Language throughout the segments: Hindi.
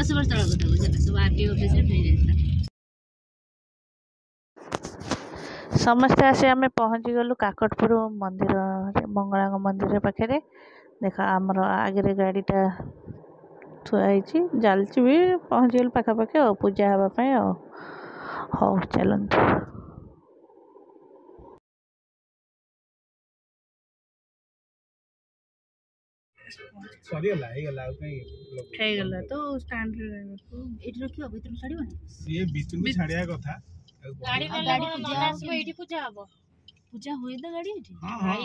10 वर्ष तक कथा बुझला सब आरटी ऑफिस रे मिल जाता समस्ते आसी आम पहुँची गलु काकटपुर मंदिर मंगला मंदिर पाखे देखा आमर आगे गाड़ीटा थुआई जालची भी पहुँची गलु पाखापाखि पूजा हाँपाई हौ चलतु ହେଇଗଲା ତ ଷ୍ଟାଣ୍ଡ ରେ ଏଠି ରଖିବ ଭିତରୁ ଛାଡ଼ିବନି ସିଏ ଭିତରୁ ଛାଡ଼ିବା କଥା ଗାଡ଼ି ପୂଜା ଆସିବ ଏଇଠି ପୂଜା ହବ ପୂଜା ହୁଏ ତ ଗାଡ଼ି ଏଠି ଭାଇ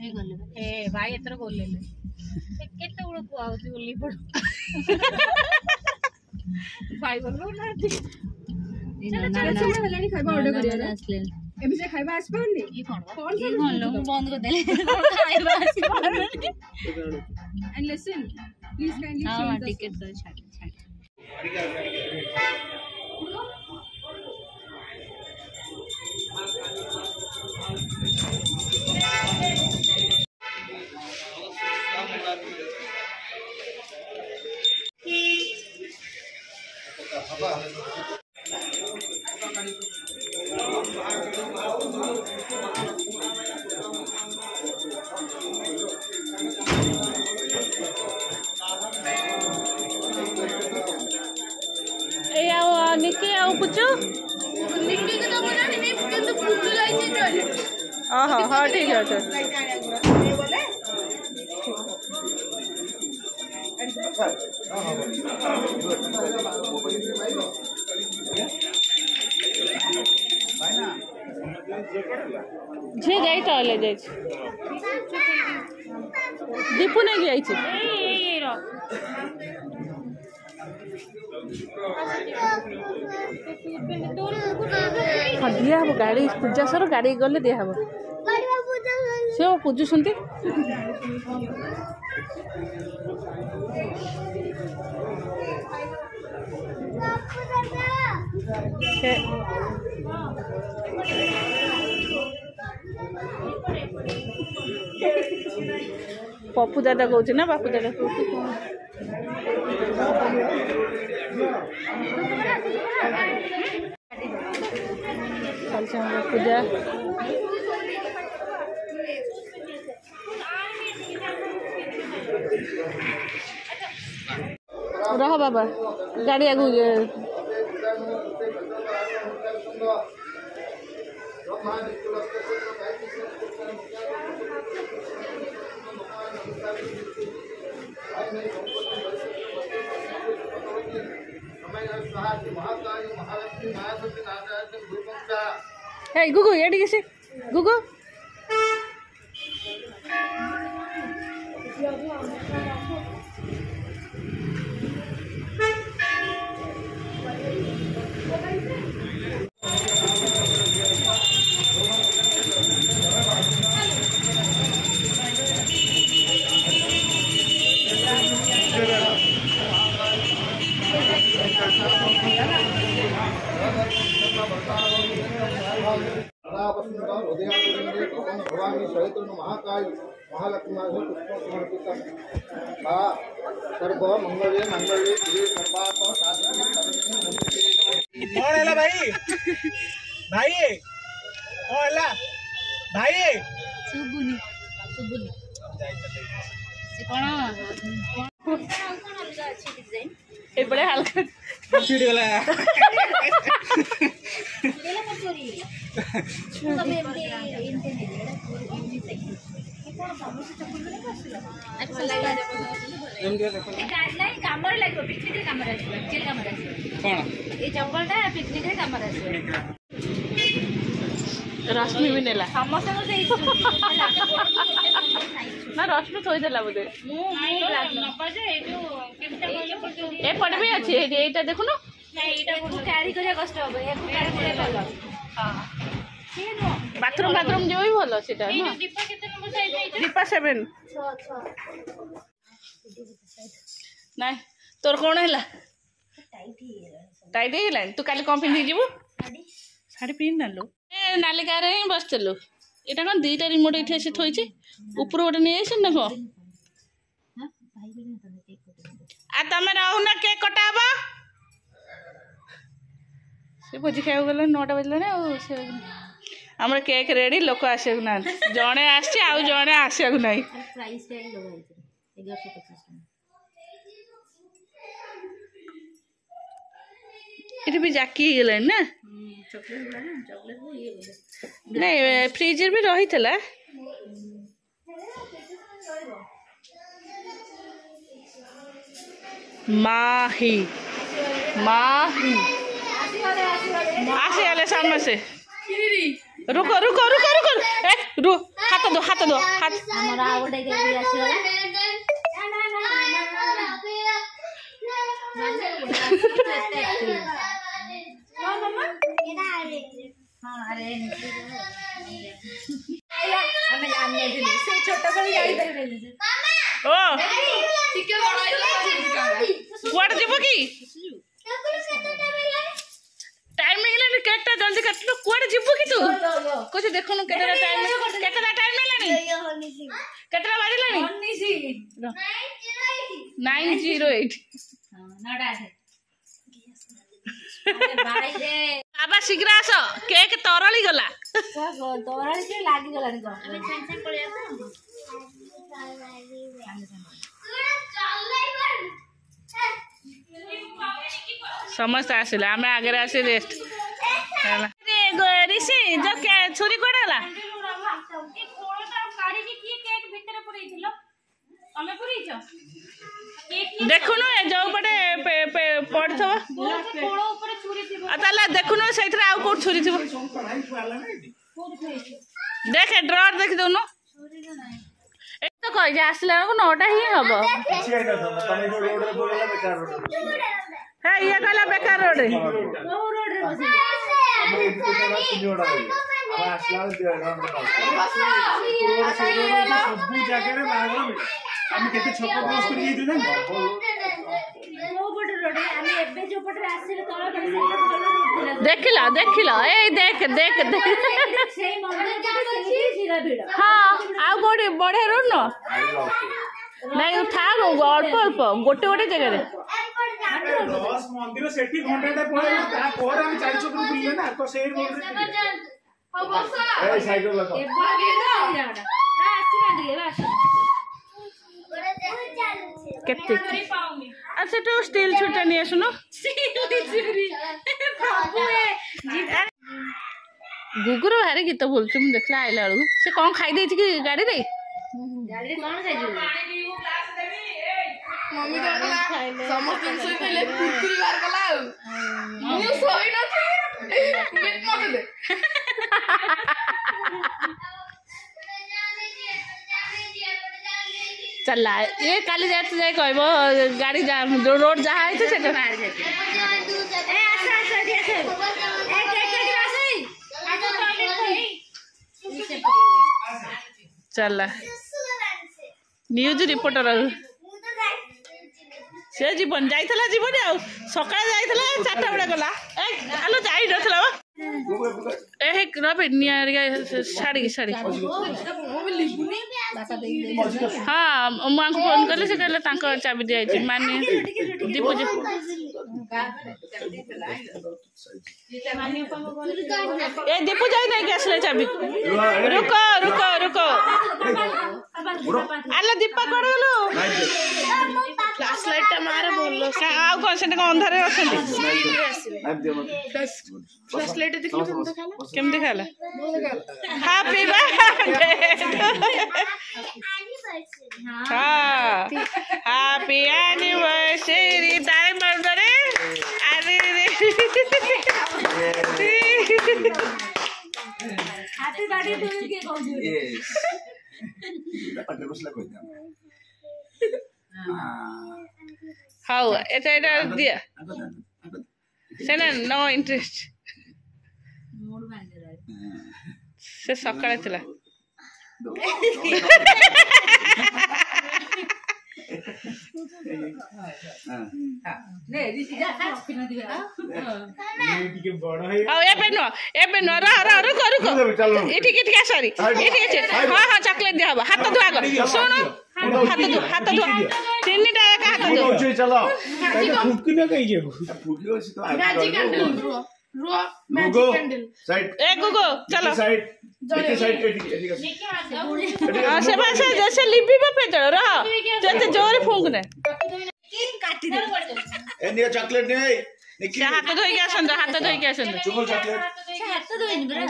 ହେଇଗଲେ ଏ ଭାଇ ଏଥର ଗଲେଲେ କେତେବେଳକୁ ଆଉଛି ଓହ୍ଲେଇ ପଡ ଭାଇ ଗଲୁ ନା ଖାଇବା ଅର୍ଡର କରିବା ଆସିଲେ एबी से खाइबा आस पाउनी ई कोन लो बंद कर देले खाइबा आस पाउनी एंड लिसन प्लीज काइंडली हां टिकट तो छाड़ निकी आ पुचू निकी के तो मना नहीं किंतु पुचू जाई छै हां हां ठीक है झे जाई टॉयलेट जाई दीपू नहीं जाई छै ए रो हाँ दिया हम गाड़ी पूजा सर गाड़ी गले दिया हम से पूजु सुनती पप्पू दादा कौच ना बापू दादा पूजा रह बाबा गाड़ी आगू Hey Gugu, ya di sini. Gugu. Bhavani सहित महाकाल महालक्ष्मी सर्व मंगले मंगले सर्वात कौन है भाई भाई कौन है भाई सुबुनी सुबुनी से कौन अच्छी डिजाइन ए बड़े हल्का छीट गला गेला पर चोरी तब इनते नहीं कौन समोसा चप्पल में बसला अच्छा लगा गाइडलाइन कामर लागो पिकनिक रे कामर आसी चिल कामर आसी कौन ए चप्पलटा पिकनिक रे कामर आसी रश्मि भी नेला समोसा को देई ना रश्मि थोई देला बोदे नपाजे ए जो केमता ए पड़ भी अछि एटा देखु न ना एटा को कैरी करिया कष्ट हो ए कैरी करिया भलो हां से नो बाथरूम जो भी भलो सेटा ना दीपा केते नंबर साइज है दीपा 7 6 नहीं तोर कौन है टाइट है तू काली कौन पिंधि जीवु साड़ी पिंध नालु ए नाली कार ही बसलु एटा कौन दुईटा रिमोट इथे से थोइछि ऊपर गोटे नहीं आइछ ना को आ तमे रहू ना केक कटाबा से भोजी खाइबा गले 9टा बजले से हमर केक रेडी लोक आसे ना जणे आसी आ जणे आसे नहीं प्राइस टैग लगाई 1150 इट भी जाकी गले ना चॉकलेट ये नहीं फ्रीजर भी रही थला माही माही आसे आले सामने से रुको रुको रुको रुको हाथ दो हाथ हमारा आवडे के भी आसी ओ कुआड़ जीव कि टाइम मिललानी केकटा जल्दी काट लो कुआड़ जीव कि तू कुछ देखो न केतरा टाइम मिललानी केतरा बाजिलानी 908 नडा है बाबा शीघ्र आस केक तरली गला तोरा से लागी गलानी तो अबे छन पड़िया समस्त आसिला आमे आगे आसी रेस्ट ऋषि जो के छुरी कोड गला देखुनु जो पटे पड़थो ताला देखुनु सेथरा आउ कोड छुरी थिबो देख ड्रॉर देख दोनो ए तो कह जे आसला को 9टा ही हबो है ये कहला बेकार रोड रे हम केते छोट क्रॉस कर दिए ना वो बड़ रोड हम एबे जो पटरे आसे तोला देखिला देखिला ए देख देख देख सेही मंदिर के सीधा भीड़ हां आ गोडी बढे रोड न नहीं उठा रो अल्प अल्प गोटे गोटे जगह रे 10 मंदिर सेठी घंटाटा पळे ता पर हम 4 चक्र बुलिए ना तो सेही रोड रे ए साइकिल लगा ए बागे ना आसी ना दिए बस केते अच्छा तो स्टील छुटा नहीं सुनो गुगुरु भारी गीत बोल तुम देखला आइला बेलू से कौन खाई दे कि गाड़ी रे कौन खाई मम्मी समस्त सोई पहले कुरकुरी बार गला मम्मी सोई न थी मिट मत दे चला ये काली जाते जाए कहबो गाड़ी जा रोड जहाँ है से बाहर जाते ए आसा आसा दिया से एक गिलास है चला न्यूज रिपोर्टर से जीवन जाइथला जीवन आ सकाळ जाइथला 4टा बेला गला ए आलो जाई नथला ए रबे निया साड़ी साड़ी हाँ मां को फोन करले से कहले तांको चाबी दिया छी माने दीपू जी ए दीपू जाई नहीं गैस ले चाबी रुको रुको रुको आला दीपा कोड गेलो फ्लैश लाइट ता मारे बोललो का आउ कोन से अंधारे अछंती फ्लैश लाइट देखलो केम देखाला हैप्पी बर्थडे हाँ हैप्पी एनिवर्सरी तारे बर्थडे अरे रे हैप्पी बर्थडे टू यू के कहू यस पटले बसला कोइ दा हाउ एटा दिया सेना नो इंटरेस्ट मूड बांध रहा है से सकाळे थिला ने दिसी जा रखिन दिबा ये टिके बड़ है आओ ए पेनो रुको इठी सॉरी इठी हां हां चॉकलेट दे हबा हाथ धुआ गो सुनो हाथ धुआ 3टा एक हाथ फुकी चलो फुकी ना कहीं जे फुकी हो तो मैजिक कैंडल रो मैजिक कैंडल साइड ए गुगो चलो साइड साइड से बस जैसे लिपि पे चलो रह तो जोर फूंकने काटी दे ए नियो चॉकलेट ने से हाथ धोई के आसन चुगल चॉकलेट हाथ धोइनि बरा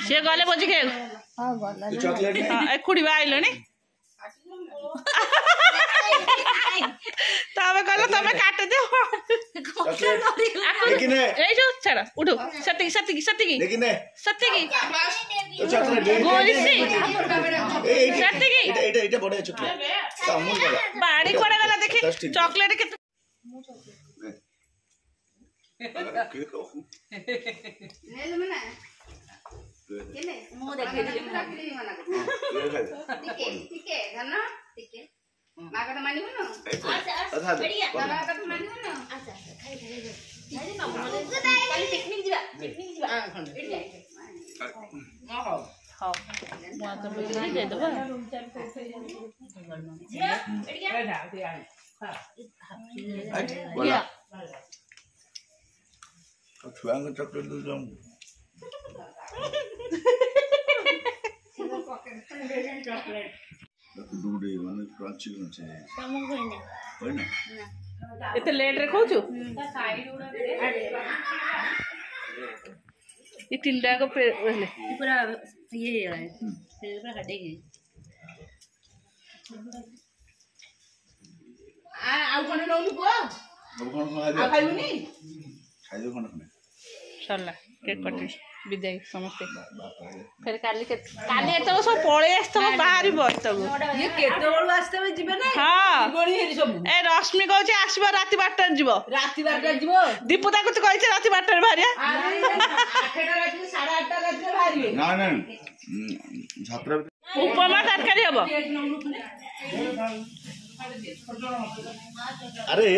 से गले बजी के चॉकलेट ने ए खुड़ी आइलनी तबे कहलो तबे काट दे लेकिन ए जो छड़ा उठो सत्ती लेकिन तो चॉकलेट गोरिसी ए एटा बड़ा चॉकलेट तो अमूल वाला बाड़ी कोड़े वाला देखी चॉकलेट के मुंह देखे दिले ठीक है धन ठीक है मां का मानिबो न अच्छा बढ़िया मां का मानिबो न अच्छा खाई अरे बाबू काली पिकनिक जीवा हां हो हां मुआ तो बदली दे दबा बोला छुआंग चॉकलेट दे जाऊं दूधे माने क्रंची क्रंची तमु होइना होय ना एते लेट रे कहू ये तिनटा को पहले पूरा ये है पूरा हटेगी आ कोन नौनु को अब कौन खा दे खाइबुनी खाइ दे कोन चलला केक कटे विदाई समस्ते फिर काली तो सब पळे आस्तम बाहरी बस्तम ये केते बळ वास्ते में जिबे ना हां गोणी हेरी सब ए रश्मि कहछि आसीबा राति 12टा जीवो राति 12टा जीवो दीपुता कुछ कहछि राति 12टा भारिया अरे 8टा राति 8:30 राति बाहरिए ना ना छात्र उपमा तरकारी हबो अरे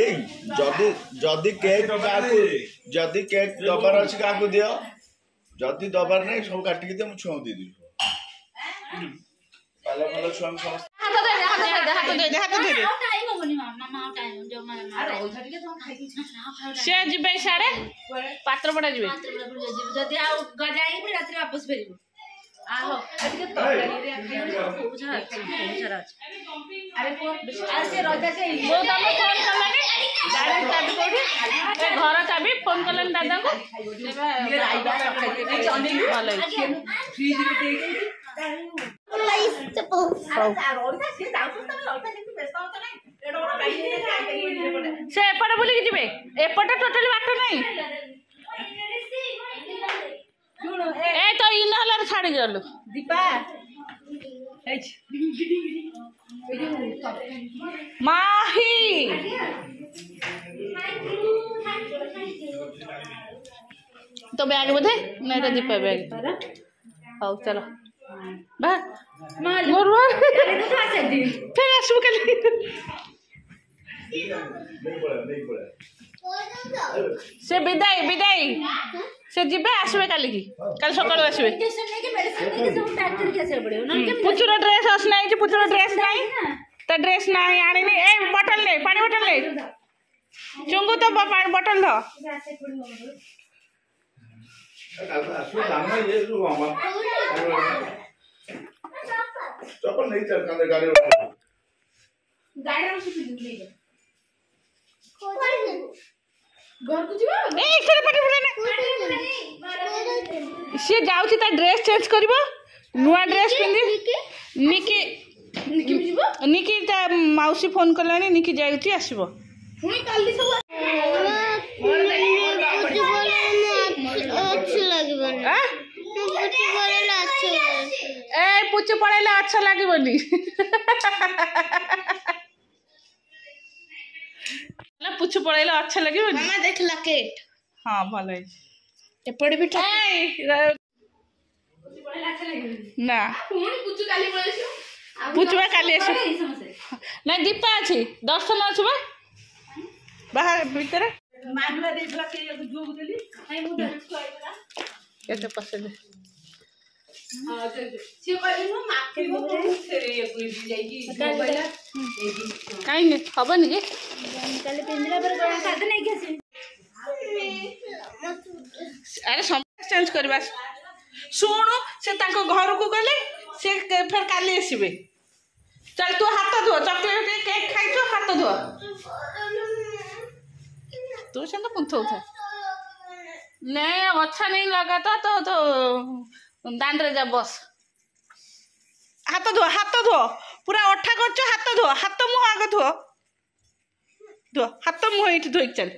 जदी केक दबार अछि काको दियो जदी दबार नै सब काटी के हम छौ दे दी पाला छौ समस्त हाथ दे टाइम होनी मामा टाइम जो मामा अरे ओइसा के तो खाइ से जिबे साडे पात्र पड़ा जिबे जदी आ गजाई भी रात्रि वापस फेरिबो आहो एके तरकारी रे पूजा अरे को आज से रजा से वो तमे फोन करलानी डायरेक्ट चाबी कोठी ए घर चाबी फोन करलन दादा को ये आइबा खाइ चने भलै फ्रिज में दे से एपटे बोली के जिबे एपटे टोटली बाट नहीं ए तो इनहलर छाड़ी गलु दीपा माही तो बैग बोधे नहीं तो दीपा बैग हाउ चलो बा मोर फिर आसबो कल से विदाई से जिबे आसबे काली की कल सकाळो आसबे इंजेक्शन लेके मेडिसिन लेके सब पैक करके आसे पड़ियो ना के पुचुरा ड्रेस आस नहीं जे पुचुरा ड्रेस नहीं तो ड्रेस नहीं आनी नहीं ए बोतल ले पानी बोतल ले चुंगू तो पानी बोतल दो चप्पल नहीं चल कांदे गाड़ी गाड़ी में से ले जा घर को जीवा ए एकरे पाटी बोले ना से जाउची ता ड्रेस चेंज करबो नुआ ड्रेस पिंदी निकी ता माउसी फोन करलानी निकी जाउची आसीबो हुई काली सब ए पुचु पड़ेला अच्छा लागबनी ना पुचु पड़ेला अच्छा लागबनी मामा देख लकेट हां भलो है एपड़ भी ना पुचु काली बोलेछु पुचुआ काली आसु ना दीपा अछि दर्शन अछबा बाहर भीतर मागला देख लकेट जोग देली आई मु डर को आइबा केते पसंद कहीं हबन कि କାଲି ପିନ୍ଧିଲା ପରେ ଗୋଡ଼ ହାତ ନେଇକି ଆସିବି। अरे समस्त चेंज करवा शुणु से घर को गले से फिर काली आसबे चल तू हाथ धो चॉकलेट केक खाई तो हाथ धो तू से कुंथौ था नहीं अच्छा नहीं लगा तो दांड रे जा बस हाथ धो पूरा अठा कर हाथ मुँह आग धो हाथ मुँह ये धोई चल